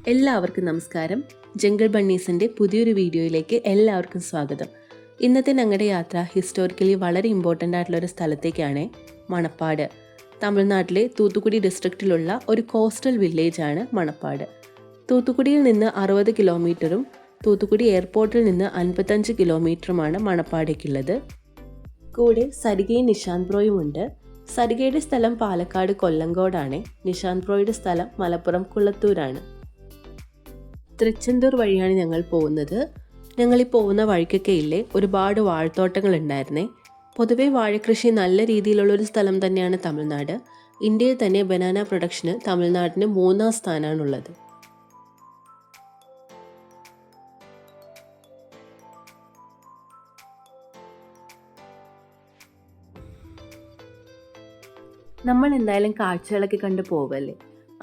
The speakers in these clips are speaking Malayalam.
എല്ലാവർക്കും നമസ്കാരം. ജംഗിൾ ബണ്ണീസിൻ്റെ പുതിയൊരു വീഡിയോയിലേക്ക് എല്ലാവർക്കും സ്വാഗതം. ഇന്നത്തെ ഞങ്ങളുടെ യാത്ര ഹിസ്റ്റോറിക്കലി വളരെ ഇമ്പോർട്ടൻ്റ് ആയിട്ടുള്ള ഒരു സ്ഥലത്തേക്കാണ്. മണപ്പാട്. തമിഴ്നാട്ടിലെ തൂത്തുക്കുടി ഡിസ്ട്രിക്റ്റിലുള്ള ഒരു കോസ്റ്റൽ വില്ലേജാണ് മണപ്പാട്. തൂത്തുക്കുടിയിൽ നിന്ന് 60 കിലോമീറ്ററും തൂത്തുക്കുടി എയർപോർട്ടിൽ നിന്ന് 55 കിലോമീറ്ററുമാണ് മണപ്പാടേക്കുള്ളത്. കൂടെ സരികയും നിശാന്ത് ബ്രോയും ഉണ്ട്. സരികയുടെ സ്ഥലം പാലക്കാട് കൊല്ലങ്കോടാണ്. നിശാന്ത് ബ്രോയുടെ സ്ഥലം മലപ്പുറം കുളത്തൂരാണ്. തൃച്ചെന്തൂർ വഴിയാണ് ഞങ്ങൾ പോകുന്നത്. ഞങ്ങളീ പോകുന്ന വഴിക്കൊക്കെ ഇല്ലേ ഒരുപാട് വാഴത്തോട്ടങ്ങൾ ഉണ്ടായിരുന്നേ. പൊതുവെ വാഴക്കൃഷി നല്ല രീതിയിലുള്ളൊരു സ്ഥലം തന്നെയാണ് തമിഴ്നാട്. ഇന്ത്യയിൽ തന്നെ ബനാന പ്രൊഡക്ഷന് തമിഴ്നാടിന് 3-ാം സ്ഥാനമാണുള്ളത്. നമ്മൾ എന്തായാലും കാഴ്ചകളൊക്കെ കണ്ട് പോവല്ലേ.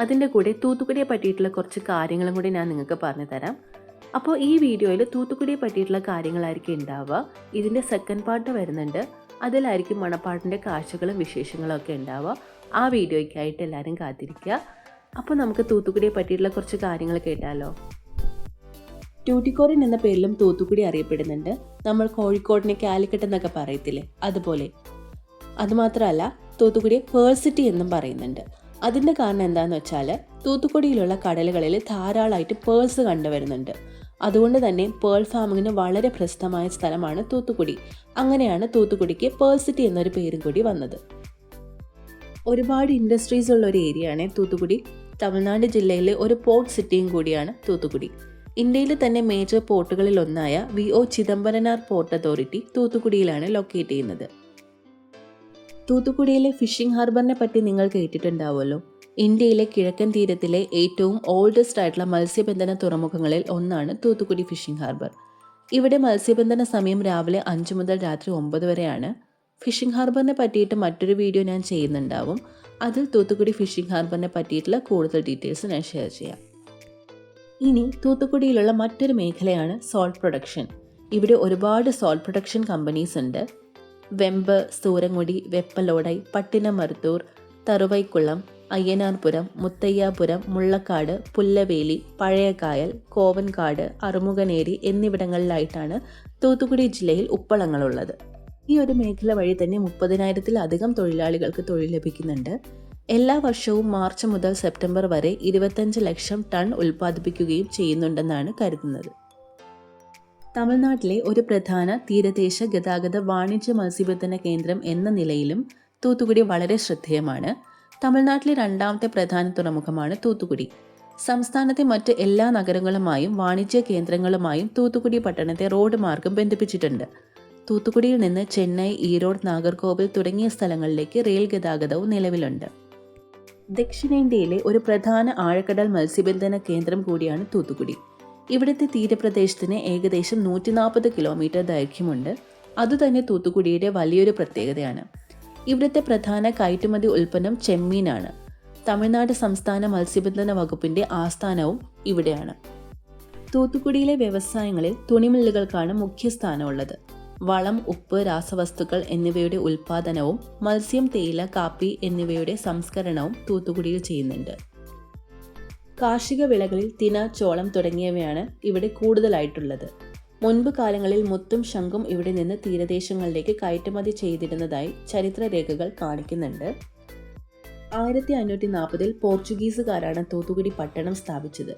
അതിൻ്റെ കൂടെ തൂത്തുക്കുടിയെ പറ്റിയിട്ടുള്ള കുറച്ച് കാര്യങ്ങളും കൂടി ഞാൻ നിങ്ങൾക്ക് പറഞ്ഞു തരാം. അപ്പോൾ ഈ വീഡിയോയിൽ തൂത്തുക്കുടിയെ പറ്റിയിട്ടുള്ള കാര്യങ്ങളായിരിക്കും ഉണ്ടാവുക. ഇതിൻ്റെ സെക്കൻഡ് പാർട്ട് വരുന്നുണ്ട്. അതിലായിരിക്കും മണപ്പാടിൻ്റെ കാഴ്ചകളും വിശേഷങ്ങളും ഒക്കെ ഉണ്ടാവുക. ആ വീഡിയോയ്ക്കായിട്ട് എല്ലാവരും കാത്തിരിക്കുക. അപ്പോൾ നമുക്ക് തൂത്തുക്കുടിയെ പറ്റിയിട്ടുള്ള കുറച്ച് കാര്യങ്ങൾ കേട്ടാലോ. ട്യൂട്ടിക്കോറിൻ എന്ന പേരിലും തൂത്തുക്കുടി അറിയപ്പെടുന്നുണ്ട്. നമ്മൾ കോഴിക്കോടിനെ കാലിക്കട്ട് എന്നൊക്കെ പറയത്തില്ലേ, അതുപോലെ. അതുമാത്രമല്ല തൂത്തുക്കുടിയെ പേൾ സിറ്റി എന്നും പറയുന്നുണ്ട്. അതിൻ്റെ കാരണം എന്താണെന്ന് വെച്ചാൽ തൂത്തുക്കുടിയിലുള്ള കടലുകളിൽ ധാരാളമായിട്ട് പേൾസ് കണ്ടുവരുന്നുണ്ട്. അതുകൊണ്ട് തന്നെ പേൾ ഫാമിങ്ങിന് വളരെ പ്രസിദ്ധമായ സ്ഥലമാണ് തൂത്തുക്കുടി. അങ്ങനെയാണ് തൂത്തുക്കുടിക്ക് പേൾ സിറ്റി എന്നൊരു പേരും കൂടി വന്നത്. ഒരുപാട് ഇൻഡസ്ട്രീസ് ഉള്ള ഒരു ഏരിയയാണ് തൂത്തുക്കുടി. തമിഴ്നാട് ജില്ലയിലെ ഒരു പോർട്ട് സിറ്റിയും കൂടിയാണ് തൂത്തുക്കുടി. ഇന്ത്യയിലെ തന്നെ മേജർ പോർട്ടുകളിൽ ഒന്നായ VO ചിദംബരനാർ പോർട്ട് അതോറിറ്റി തൂത്തുക്കുടിയിലാണ് ലൊക്കേറ്റ് ചെയ്യുന്നത്. തൂത്തുക്കുടിയിലെ ഫിഷിംഗ് ഹാർബറിനെ പറ്റി നിങ്ങൾ കേട്ടിട്ടുണ്ടാവുമല്ലോ. ഇന്ത്യയിലെ കിഴക്കൻ തീരത്തിലെ ഏറ്റവും ഓൾഡസ്റ്റ് ആയിട്ടുള്ള മത്സ്യബന്ധന തുറമുഖങ്ങളിൽ ഒന്നാണ് തൂത്തുക്കുടി ഫിഷിംഗ് ഹാർബർ. ഇവിടെ മത്സ്യബന്ധന സമയം രാവിലെ 5 മുതൽ രാത്രി 9 വരെയാണ്. ഫിഷിംഗ് ഹാർബറിനെ പറ്റിയിട്ട് മറ്റൊരു വീഡിയോ ഞാൻ ചെയ്യുന്നുണ്ടാവും. അതിൽ തൂത്തുക്കുടി ഫിഷിംഗ് ഹാർബറിനെ പറ്റിയിട്ടുള്ള കൂടുതൽ ഡീറ്റെയിൽസ് ഞാൻ ഷെയർ ചെയ്യാം. ഇനി തൂത്തുക്കുടിയിലുള്ള മറ്റൊരു മേഖലയാണ് സോൾട്ട് പ്രൊഡക്ഷൻ. ഇവിടെ ഒരുപാട് സോൾട്ട് പ്രൊഡക്ഷൻ കമ്പനീസ് ഉണ്ട്. വെമ്പ്, സൂരങ്കുടി, വെപ്പലോടൈ, പട്ടിനമരുത്തൂർ, തറുവൈക്കുളം, അയ്യനാർപുരം, മുത്തയ്യാപുരം, മുള്ളക്കാട്, പുല്ലവേലി, പഴയകായൽ, കോവൻകാട്, അറുമുഖനേരി എന്നിവിടങ്ങളിലായിട്ടാണ് തൂത്തുക്കുടി ജില്ലയിൽ ഉപ്പളങ്ങളുള്ളത്. ഈ ഒരു മേഖല വഴി തന്നെ 30,000-ത്തിലധികം തൊഴിലാളികൾക്ക് തൊഴിൽ ലഭിക്കുന്നുണ്ട്. എല്ലാ വർഷവും മാർച്ച് മുതൽ സെപ്റ്റംബർ വരെ 25 ലക്ഷം ടൺ ഉൽപ്പാദിപ്പിക്കുകയും ചെയ്യുന്നുണ്ടെന്നാണ് കരുതുന്നത്. തമിഴ്നാട്ടിലെ ഒരു പ്രധാന തീരദേശ ഗതാഗത വാണിജ്യ മത്സ്യബന്ധന കേന്ദ്രം എന്ന നിലയിലും തൂത്തുക്കുടി വളരെ ശ്രദ്ധേയമാണ്. തമിഴ്നാട്ടിലെ 2ാമത്തെ പ്രധാന തുറമുഖമാണ് തൂത്തുക്കുടി. സംസ്ഥാനത്തെ മറ്റ് എല്ലാ നഗരങ്ങളുമായും വാണിജ്യ കേന്ദ്രങ്ങളുമായും തൂത്തുക്കുടി പട്ടണത്തെ റോഡ് മാർഗം ബന്ധിപ്പിച്ചിട്ടുണ്ട്. തൂത്തുക്കുടിയിൽ നിന്ന് ചെന്നൈ, ഈറോഡ്, നാഗർകോവിൽ തുടങ്ങിയ സ്ഥലങ്ങളിലേക്ക് റെയിൽ ഗതാഗതവും നിലവിലുണ്ട്. ദക്ഷിണേന്ത്യയിലെ ഒരു പ്രധാന ആഴക്കടൽ മത്സ്യബന്ധന കേന്ദ്രം കൂടിയാണ് തൂത്തുക്കുടി. ഇവിടുത്തെ തീരപ്രദേശത്തിന് ഏകദേശം 140 കിലോമീറ്റർ ദൈർഘ്യമുണ്ട്. അതുതന്നെ തൂത്തുക്കുടിയുടെ വലിയൊരു പ്രത്യേകതയാണ്. ഇവിടുത്തെ പ്രധാന കയറ്റുമതി ഉൽപ്പന്നം ചെമ്മീനാണ്. തമിഴ്നാട് സംസ്ഥാന മത്സ്യബന്ധന വകുപ്പിന്റെ ആസ്ഥാനവും ഇവിടെയാണ്. തൂത്തുക്കുടിയിലെ വ്യവസായങ്ങളിൽ തുണിമില്ലുകൾക്കാണ് മുഖ്യ സ്ഥാനമുള്ളത്. വളം, ഉപ്പ്, രാസവസ്തുക്കൾ എന്നിവയുടെ ഉൽപ്പാദനവും മത്സ്യം, തേയില, കാപ്പി എന്നിവയുടെ സംസ്കരണവും തൂത്തുക്കുടിയിൽ ചെയ്യുന്നുണ്ട്. കാർഷിക വിളകളിൽ തിന, ചോളം തുടങ്ങിയവയാണ് ഇവിടെ കൂടുതലായിട്ടുള്ളത്. മുൻപ് കാലങ്ങളിൽ മുത്തും ശംഖും ഇവിടെ നിന്ന് തീരദേശങ്ങളിലേക്ക് കയറ്റുമതി ചെയ്തിരുന്നതായി ചരിത്രരേഖകൾ കാണിക്കുന്നുണ്ട്. 1540-ൽ പോർച്ചുഗീസുകാരാണ് തൂത്തുക്കുടി പട്ടണം സ്ഥാപിച്ചത്.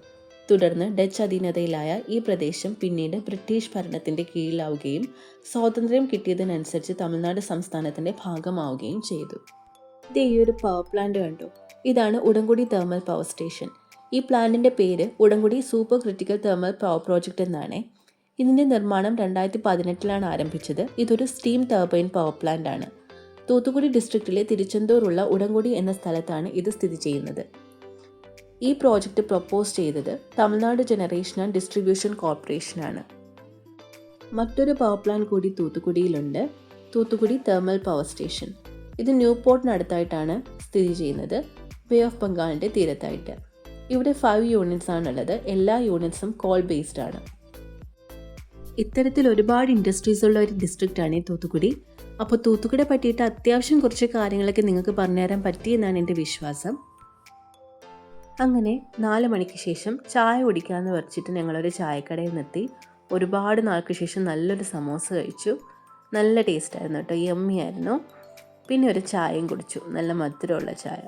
തുടർന്ന് ഡച്ച് അധീനതയിലായ ഈ പ്രദേശം പിന്നീട് ബ്രിട്ടീഷ് ഭരണത്തിന്റെ കീഴിലാവുകയും സ്വാതന്ത്ര്യം കിട്ടിയതിനനുസരിച്ച് തമിഴ്നാട് സംസ്ഥാനത്തിന്റെ ഭാഗമാവുകയും ചെയ്തു. ഇത് ഈ ഒരു പവർ പ്ലാന്റ് കണ്ടോ? ഇതാണ് ഉടൻകുടി തെർമൽ പവർ സ്റ്റേഷൻ. ഈ പ്ലാന്റിന്റെ പേര് Udangudi super critical thermal power project എന്നാണ്. ഇതിന്റെ നിർമ്മാണം 2018-ലാണ് ആരംഭിച്ചത്. ഇതൊരു സ്റ്റീം ടർബൈൻ പവർ പ്ലാന്റ് ആണ്. തൂത്തുക്കുടി ഡിസ്ട്രിക്റ്റിലെ തിരുച്ചെന്തൂരുള്ള ഉടൻകുടി എന്ന സ്ഥലത്താണ് ഇത് സ്ഥിതി ചെയ്യുന്നത്. ഈ പ്രോജക്റ്റ് പ്രൊപ്പോസ് ചെയ്തത് തമിഴ്നാട് ജനറേഷൻ ആൻഡ് ഡിസ്ട്രിബ്യൂഷൻ കോർപ്പറേഷനാണ്. മറ്റൊരു പവർ പ്ലാന്റ് കൂടി തൂത്തുക്കുടിയിലുണ്ട്, തൂത്തുക്കുടി തെർമൽ പവർ സ്റ്റേഷൻ. ഇത് ന്യൂപോർട്ടിനടുത്തായിട്ടാണ് സ്ഥിതി ചെയ്യുന്നത്, ബേ ഓഫ് ബംഗാളിന്റെ തീരത്തായിട്ട്. ഇവിടെ 5 യൂണിറ്റ്സ് ആണുള്ളത്. എല്ലാ യൂണിറ്റ്സും കോൾ ബേസ്ഡ് ആണ്. ഇത്തരത്തിൽ ഒരുപാട് ഇൻഡസ്ട്രീസ് ഉള്ള ഒരു ഡിസ്ട്രിക്റ്റാണ് തൂത്തുക്കുടി. അപ്പോൾ തൂത്തുക്കുടിയെ പറ്റിയിട്ട് അത്യാവശ്യം കുറച്ച് കാര്യങ്ങളൊക്കെ നിങ്ങൾക്ക് പറഞ്ഞുതരാൻ പറ്റിയെന്നാണ് എൻ്റെ വിശ്വാസം. അങ്ങനെ 4 മണിക്ക് ശേഷം ചായ കുടിക്കാമെന്ന് വെച്ചിട്ട് ഞങ്ങളൊരു ചായക്കടയിൽ നിന്നെത്തി. ഒരുപാട് നാൾക്ക് ശേഷം നല്ലൊരു സമോസ കഴിച്ചു. നല്ല ടേസ്റ്റായിരുന്നു കേട്ടോ, യമ്മി ആയിരുന്നു. പിന്നെ ഒരു ചായയും കുടിച്ചു, നല്ല മധുരമുള്ള ചായ.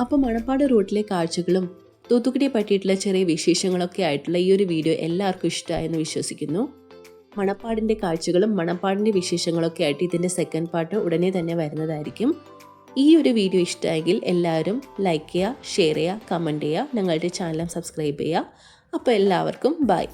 അപ്പോൾ മണപ്പാട് റൂട്ടിലെ കാഴ്ചകളും തൂത്തുക്കുടിയെ പറ്റിയിട്ടുള്ള ചെറിയ വിശേഷങ്ങളൊക്കെ ആയിട്ടുള്ള ഈ ഒരു വീഡിയോ എല്ലാവർക്കും ഇഷ്ടമായെന്ന് വിശ്വസിക്കുന്നു. മണപ്പാടിൻ്റെ കാഴ്ചകളും മണപ്പാടിൻ്റെ വിശേഷങ്ങളൊക്കെ ആയിട്ട് ഇതിൻ്റെ സെക്കൻഡ് പാർട്ട് ഉടനെ തന്നെ വരുന്നതായിരിക്കും. ഈ ഒരു വീഡിയോ ഇഷ്ടമായെങ്കിൽ എല്ലാവരും ലൈക്ക് ചെയ്യുക, ഷെയർ ചെയ്യുക, കമൻറ്റ് ചെയ്യുക, ഞങ്ങളുടെ ചാനൽ സബ്സ്ക്രൈബ് ചെയ്യുക. അപ്പോൾ എല്ലാവർക്കും ബൈ.